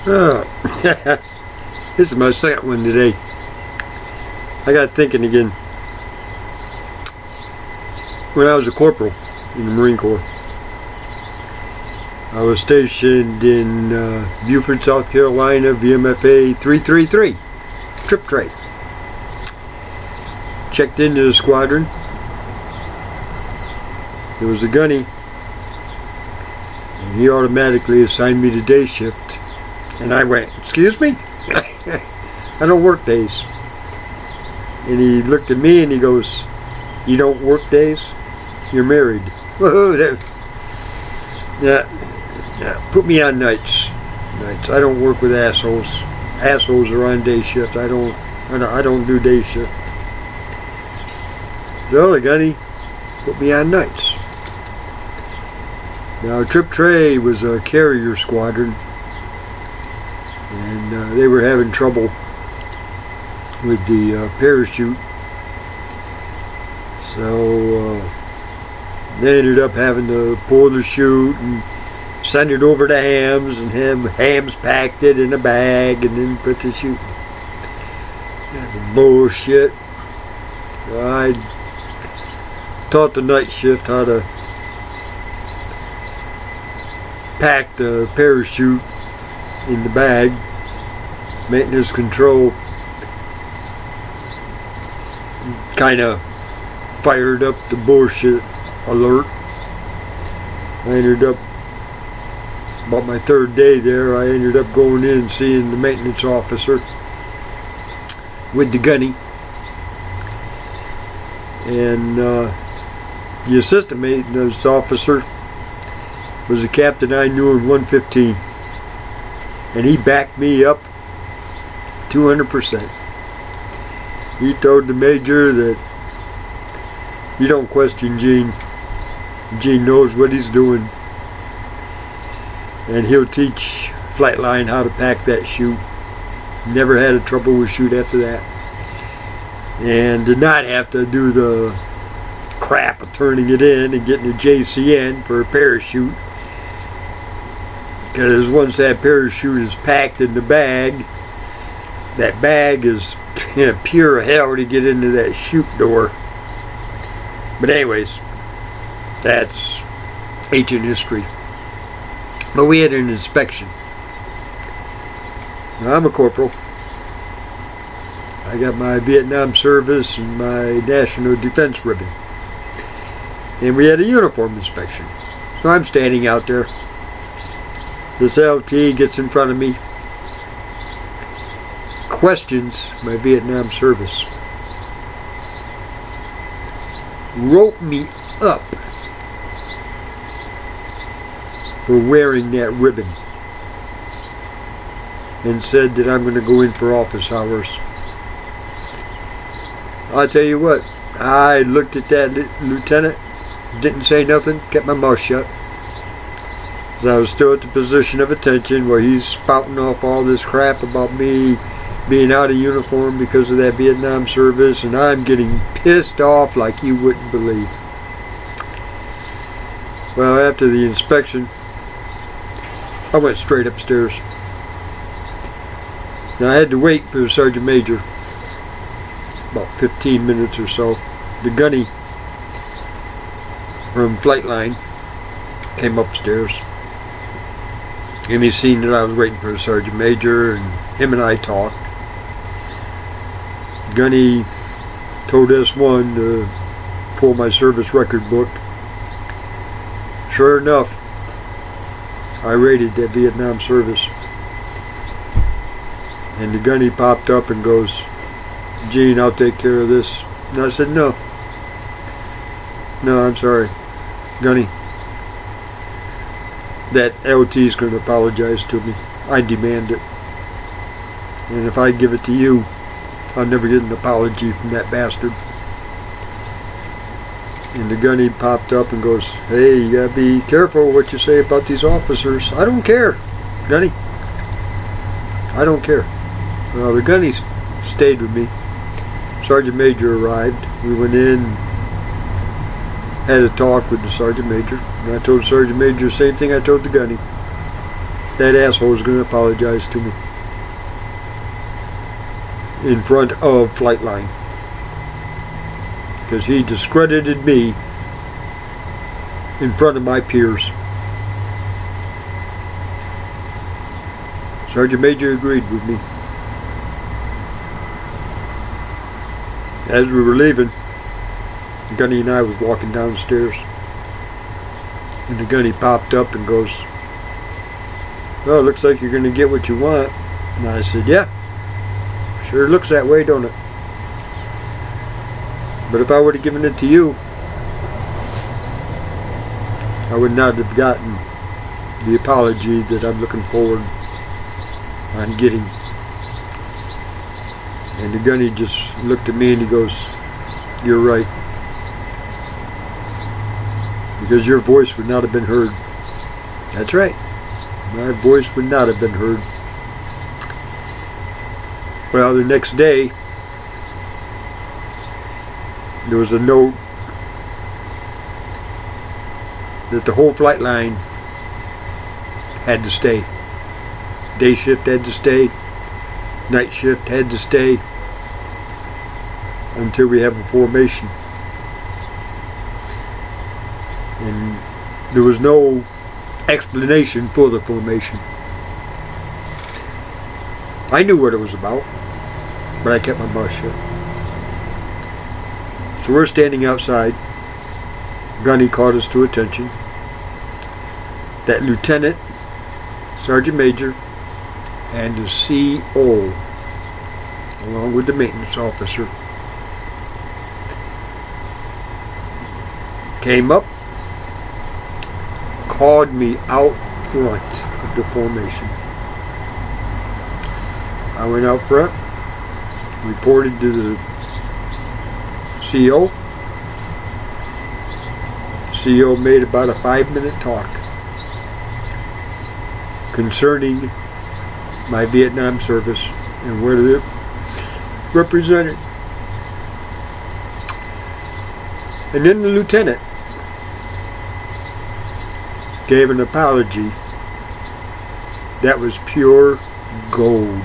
Oh, this is my second one today. I got thinking again. When I was a corporal in the Marine Corps, I was stationed in Beaufort, South Carolina, VMFA 333, trip tray. Checked into the squadron. There was a gunny, and he automatically assigned me to day shift. And I went, "Excuse me? I don't work days." And he looked at me and he goes, "You don't work days? You're married." Whoa, yeah, put me on nights. I don't work with assholes. Assholes are on day shift. I don't do day shift. So the gunny put me on nights. Now Trip Tray was a carrier squadron, and they were having trouble with the parachute. So they ended up having to pull the chute and send it over to Hams, and Hams packed it in a bag and then put the chute. That's bullshit. I taught the night shift how to pack the parachute in the bag. Maintenance control kind of fired up the bullshit alert. I ended up, about my third day there, I ended up going in and seeing the maintenance officer with the gunny, and the assistant maintenance officer was a captain I knew in 115, and he backed me up 200%. He told the major that you don't question Gene. Gene knows what he's doing, and he'll teach Flightline how to pack that chute. Never had a trouble with chute after that, and did not have to do the crap of turning it in and getting a JCN for a parachute, because once that parachute is packed in the bag, that bag is pure hell to get into that chute door. But anyways, that's ancient history. But we had an inspection. Now, I'm a corporal. I got my Vietnam service and my National Defense ribbon. And we had a uniform inspection. So I'm standing out there. This LT gets in front of me, questions my Vietnam service, wrote me up for wearing that ribbon, and said that I'm going to go in for office hours. I'll tell you what, I looked at that lieutenant, didn't say nothing, kept my mouth shut. I was still at the position of attention where he's spouting off all this crap about me being out of uniform because of that Vietnam service, and I'm getting pissed off like you wouldn't believe. Well, after the inspection, I went straight upstairs. Now I had to wait for the sergeant major about 15 minutes or so. The gunny from Flightline came upstairs, and he seen that I was waiting for the sergeant major, and him and I talked. Gunny told S1 to pull my service record book. Sure enough, I rated that Vietnam service. And the gunny popped up and goes, "Gene, I'll take care of this." And I said, No, I'm sorry, Gunny. That LT's going to apologize to me. I demand it. And if I give it to you, I'll never get an apology from that bastard. And the gunny popped up and goes, "Hey, you gotta be careful what you say about these officers." I don't care, Gunny. I don't care. Well, the gunny stayed with me. Sergeant Major arrived. We went in, had a talk with the Sergeant Major. And I told the Sergeant Major the same thing I told the gunny. that asshole was going to apologize to me in front of Flightline, because he discredited me in front of my peers. Sergeant Major agreed with me. As we were leaving, Gunny and I was walking downstairs, and the Gunny popped up and goes, "Well, it looks like you're going to get what you want." And I said, "Yeah, sure looks that way, don't it? But if I would have given it to you, I would not have gotten the apology that I'm looking forward on getting." And the Gunny just looked at me and he goes, "You're right. Because your voice would not have been heard." That's right. My voice would not have been heard. Well, the next day, there was a note that the whole flight line had to stay. Day shift had to stay. Night shift had to stay until we have a formation. And there was no explanation for the formation. I knew what it was about, but I kept my mouth shut. So we're standing outside. Gunny called us to attention that Lieutenant, Sergeant Major, and the CO, along with the maintenance officer, came up, called me out front of the formation. I went out front, reported to the CO. CO made about a 5-minute talk concerning my Vietnam service and where it represented. And then the lieutenant gave an apology that was pure gold.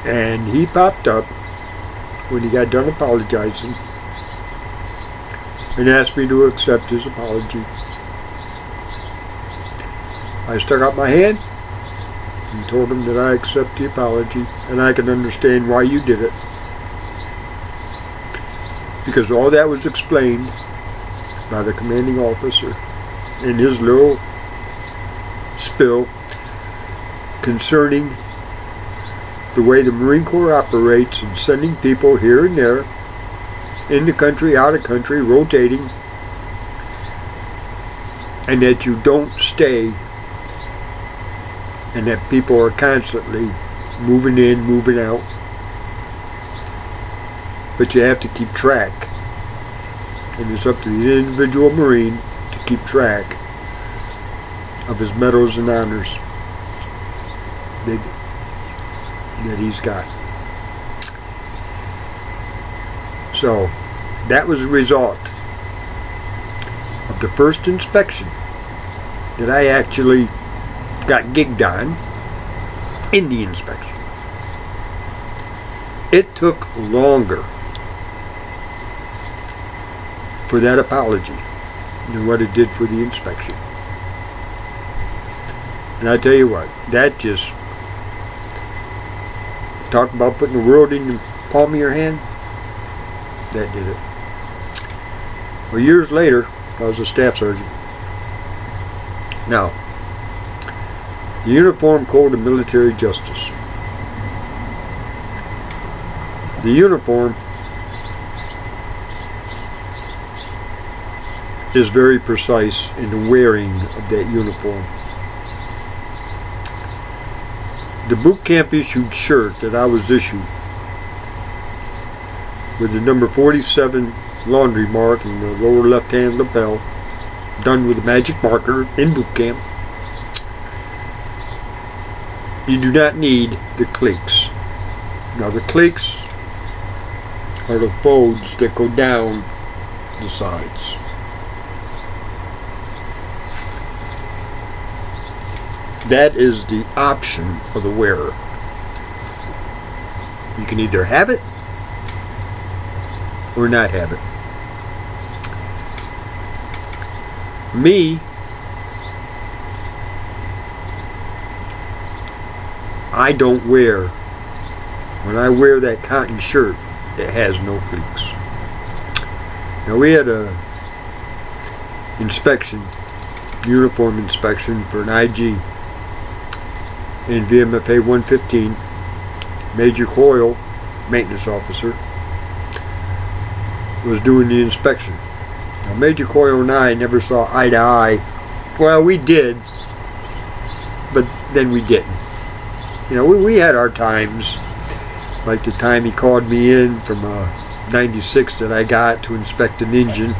And he popped up when he got done apologizing and asked me to accept his apology. I stuck out my hand and told him that I accept the apology and I can understand why you did it. Because all that was explained by the commanding officer in his little spill concerning the way the Marine Corps operates and sending people here and there, in the country, out of country, rotating, and that you don't stay, and that people are constantly moving in, moving out, but you have to keep track, and it's up to the individual Marine to keep track of his medals and honors that he's got. So that was a result of the first inspection that I actually got gigged on in the inspection. It took longer for that apology than what it did for the inspection. And I tell you what, that just, talk about putting the world in the palm of your hand, that did it. Well, years later, I was a staff sergeant. Now, the Uniform Code of Military Justice. The uniform is very precise in the wearing of that uniform. The boot camp issued shirt that I was issued with the number 47 laundry mark in the lower left hand lapel, done with a magic marker in boot camp. You do not need the cliques. Now the cliques are the folds that go down the sides. That is the option of the wearer. You can either have it or not have it. Me, I don't wear, when I wear that cotton shirt, it has no pleats. Now we had a inspection, uniform inspection for an IG in VMFA 115, Major Coyle, maintenance officer, was doing the inspection. Now Major Coyle and I never saw eye to eye. Well, we did, but then we didn't. You know, we had our times, like the time he called me in from a 96 that I got to inspect an engine,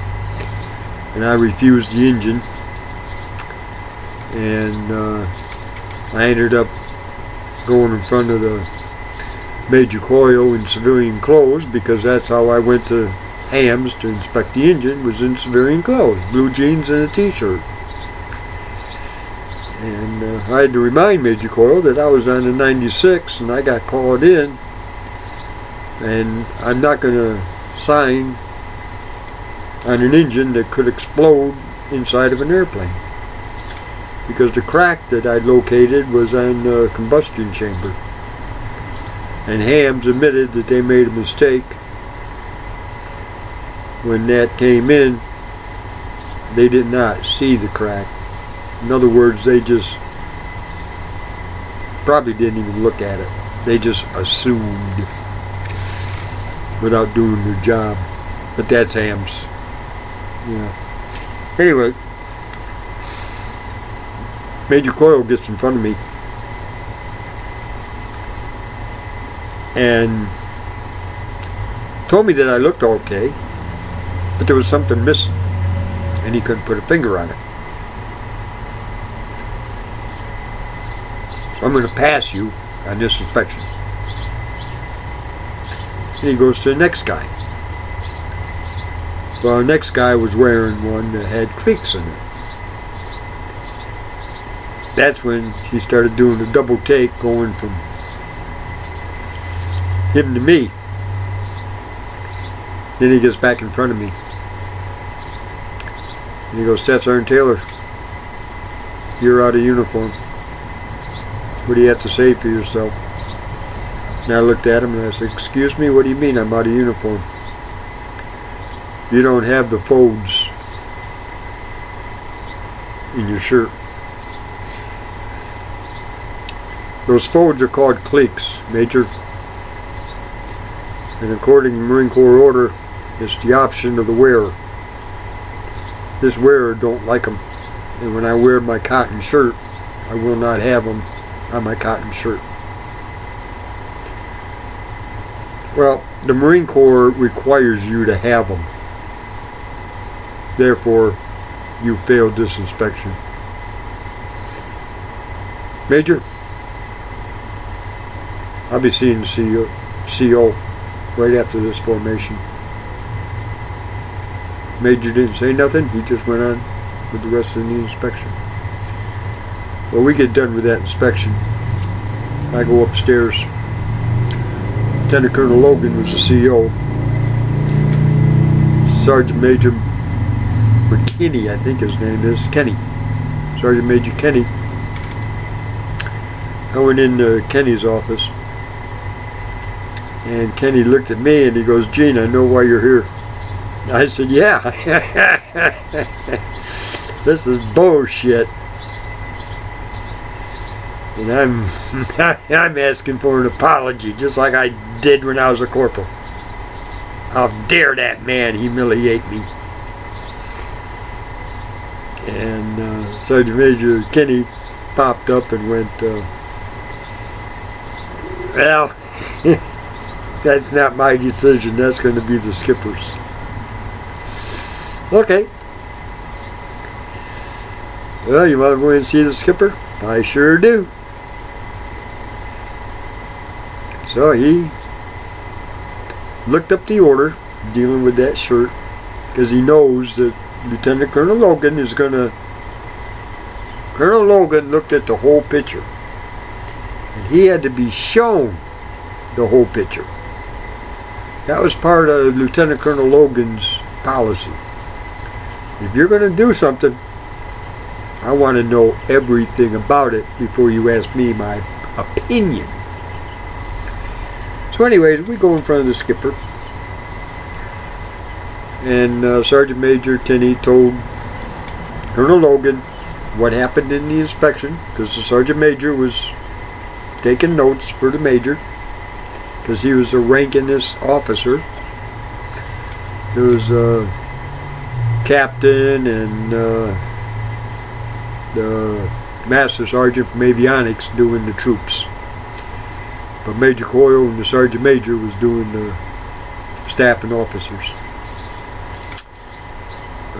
and I refused the engine, and I ended up going in front of the Major Coyle in civilian clothes, because that's how I went to Hams to inspect the engine, was in civilian clothes, blue jeans and a t-shirt. And I had to remind Major Coyle that I was on the 96 and I got called in, and I'm not going to sign on an engine that could explode inside of an airplane, because the crack that I located was on the combustion chamber, and Hams admitted that they made a mistake. When that came in, they did not see the crack. In other words, they just probably didn't even look at it. They just assumed without doing their job. But that's Hams. Yeah. Anyway, Major Coyle gets in front of me and told me that I looked okay, but there was something missing, and he couldn't put a finger on it. So I'm going to pass you on this inspection. And he goes to the next guy. Well, the next guy was wearing one that had cleats in it. That's when he started doing the double take, going from him to me. Then he gets back in front of me. And he goes, "Staff Sergeant Taylor, you're out of uniform. What do you have to say for yourself?" And I looked at him and I said, "Excuse me, what do you mean I'm out of uniform? You don't have the folds in your shirt. Those folds are called cliques, Major. And according to Marine Corps order, it's the option of the wearer. This wearer don't like them. And when I wear my cotton shirt, I will not have them on my cotton shirt." Well, the Marine Corps requires you to have them. Therefore, you failed this inspection. Major, I'll be seeing the CO right after this formation. Major didn't say nothing. He just went on with the rest of the inspection. Well, we get done with that inspection. I go upstairs. Lieutenant Colonel Logan was the CO. Sergeant Major McKinney, I think his name is, Kenny. Sergeant Major Kenny. I went into Kenny's office, and Kenny looked at me and he goes, "Gene, I know why you're here." I said, "Yeah." This is bullshit. And I'm asking for an apology, just like I did when I was a corporal. How dare that man humiliate me? And Sergeant Major Kenny popped up and went, "Well, that's not my decision. That's going to be the skipper's." Okay. Well, you want to go and see the skipper? I sure do. So he looked up the order dealing with that shirt, because he knows that Lieutenant Colonel Logan is going to Colonel Logan looked at the whole picture. And he had to be shown the whole picture. That was part of Lieutenant Colonel Logan's policy. If you're going to do something, I want to know everything about it before you ask me my opinion. So anyways, we go in front of the skipper. And Sergeant Major Tinney told Colonel Logan what happened in the inspection, because the Sergeant Major was taking notes for the Major, because he was the rankingest officer. There was a captain and the Master Sergeant from Avionics doing the troops. But Major Coyle and the Sergeant Major was doing the staff and officers.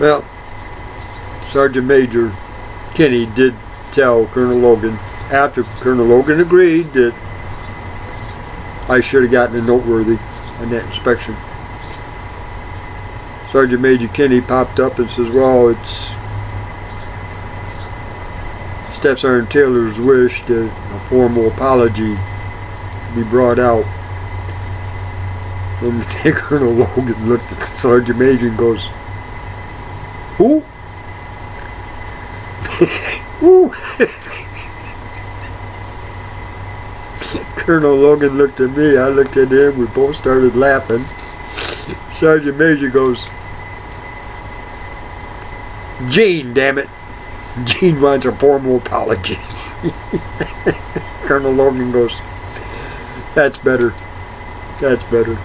Well, Sergeant Major Kinney did tell Colonel Logan, after Colonel Logan agreed that I should have gotten a noteworthy on that inspection. Sergeant Major Kinney popped up and says, well, it's Staff Sergeant Taylor's wish that a formal apology be brought out. And Colonel Logan looked at Sergeant Major and goes, who? Who? Colonel Logan looked at me, I looked at him, we both started laughing. Sergeant Major goes, Gene, damn it. Gene wants a formal apology. Colonel Logan goes, that's better. That's better.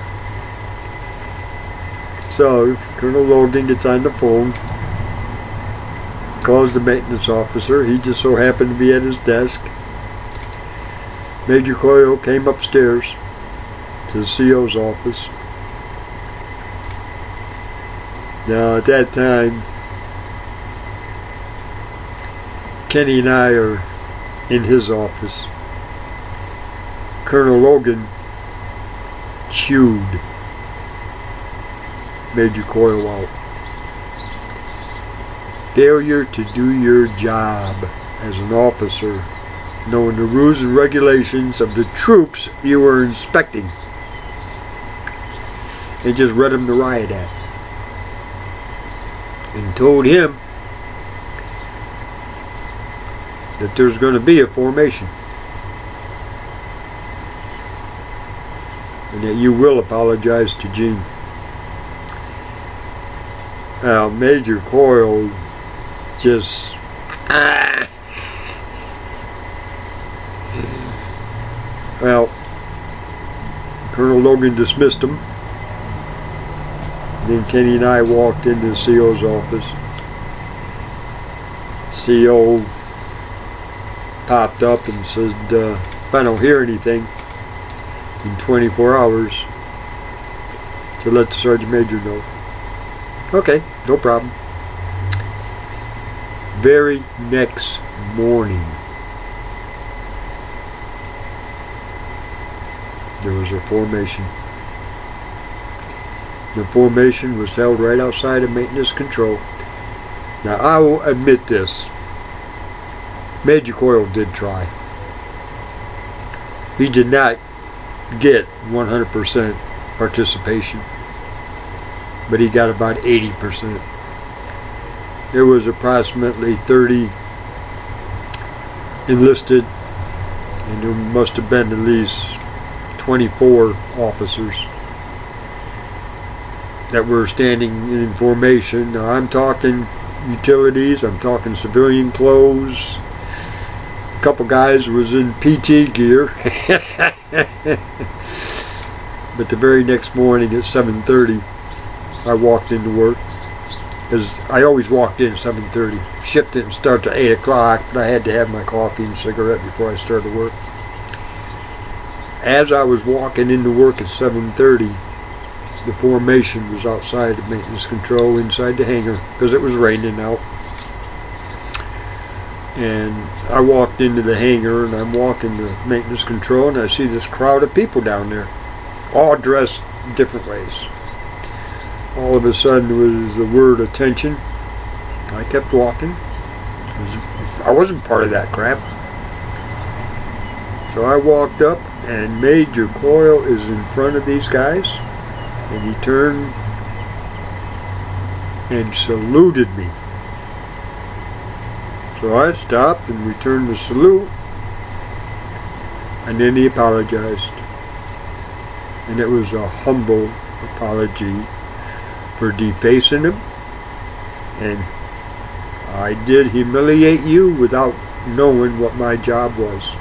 So Colonel Logan gets on the phone, calls the maintenance officer. He just so happened to be at his desk. Major Coyle came upstairs to the CO's office. Now at that time, Kenny and I are in his office. Colonel Logan chewed Major Coyle out. Failure to do your job as an officer, knowing the rules and regulations of the troops you were inspecting. They just read him the riot act and told him that there's going to be a formation and that you will apologize to Gene. Now Major Coyle just well, Colonel Logan dismissed him. Then Kenny and I walked into the CO's office. CO popped up and said, if I don't hear anything in 24 hours, to let the Sergeant Major know. Okay, no problem. Very next morning, there was a formation. The formation was held right outside of maintenance control. Now I will admit this, Major Coyle did try. He did not get 100% participation, but he got about 80%. There was approximately 30 enlisted, and there must have been at least 24 officers that were standing in formation. Now I'm talking utilities, I'm talking civilian clothes. A couple guys was in PT gear. But the very next morning at 7:30, I walked into work. Because I always walked in at 7:30. Shift didn't start till 8 o'clock, but I had to have my coffee and cigarette before I started work. As I was walking into work at 7:30, the formation was outside of maintenance control inside the hangar because it was raining out. And I walked into the hangar and I'm walking to maintenance control and I see this crowd of people down there, all dressed different ways. All of a sudden there was the word attention. I kept walking. I wasn't part of that crap. So I walked up, and Major Coyle is in front of these guys, and he turned and saluted me. So I stopped and returned the salute, and then he apologized. And it was a humble apology for defacing him. And I did humiliate you without knowing what my job was.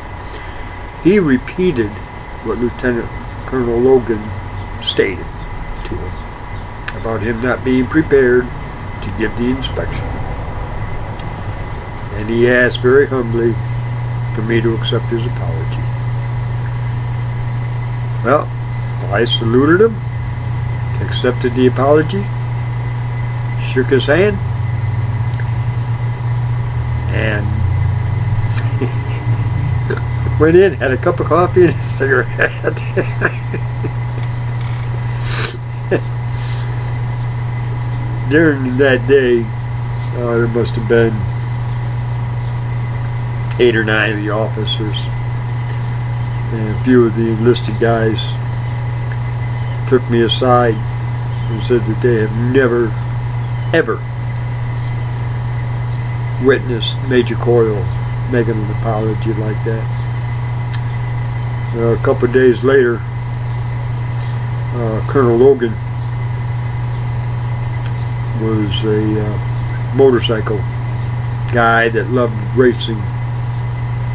He repeated what Lieutenant Colonel Logan stated to him about him not being prepared to give the inspection. And he asked very humbly for me to accept his apology. Well, I saluted him, accepted the apology, shook his hand, and went in, had a cup of coffee and a cigarette. During that day, there must have been 8 or 9 of the officers, and a few of the enlisted guys took me aside and said that they have never, ever witnessed Major Coyle making an apology like that. A couple of days later, Colonel Logan was a motorcycle guy that loved racing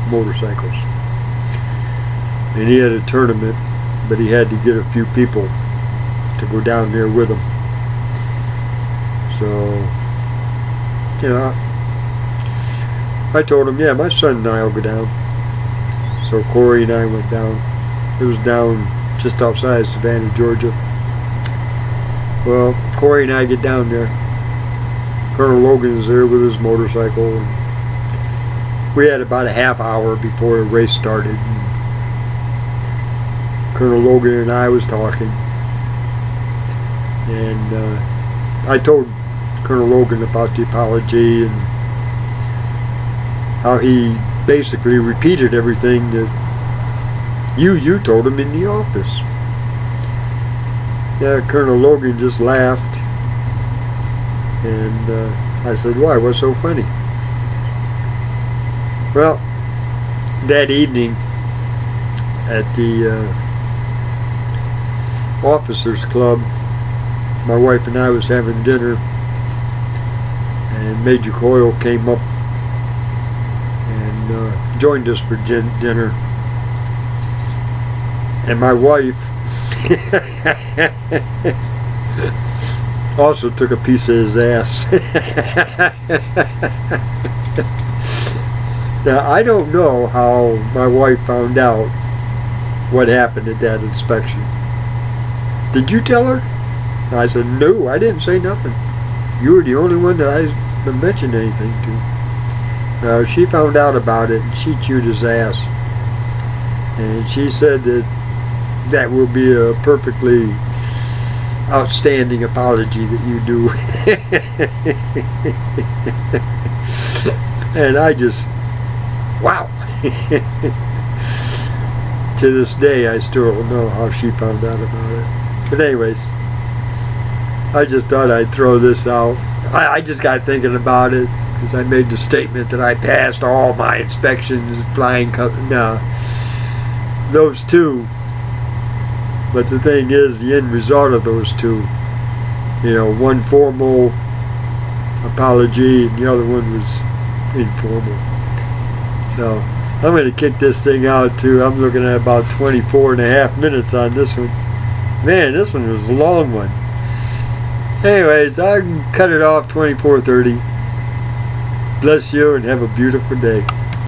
motorcycles, and he had a tournament, but he had to get a few people to go down there with him. So, you know, I told him, yeah, my son and I will go down. So Corey and I went down. It was down just outside Savannah, Georgia. Well, Corey and I get down there. Colonel Logan is there with his motorcycle. And we had about a half hour before the race started. Colonel Logan and I was talking, and I told Colonel Logan about the apology and how he basically repeated everything that you told him in the office. Yeah, Colonel Logan just laughed, and I said, why, what's so funny? Well, that evening at the officers club, my wife and I was having dinner, and Major Coyle came up and joined us for dinner, and my wife also took a piece of his ass. Now, I don't know how my wife found out what happened at that inspection. Did you tell her? I said, no, I didn't say nothing. You were the only one that I mentioned anything to. She found out about it, and she chewed his ass. And she said that that will be a perfectly outstanding apology that you do. And I just, wow. To this day, I still don't know how she found out about it. But anyways, I just thought I'd throw this out. I just got thinking about it because I made the statement that I passed all my inspections, flying no, those two. But the thing is, the end result of those two, you know, one formal apology and the other one was informal. So I'm going to kick this thing out too. I'm looking at about 24.5 minutes on this one. Man, this one was a long one. Anyways, I can cut it off 24:30. Bless you and have a beautiful day.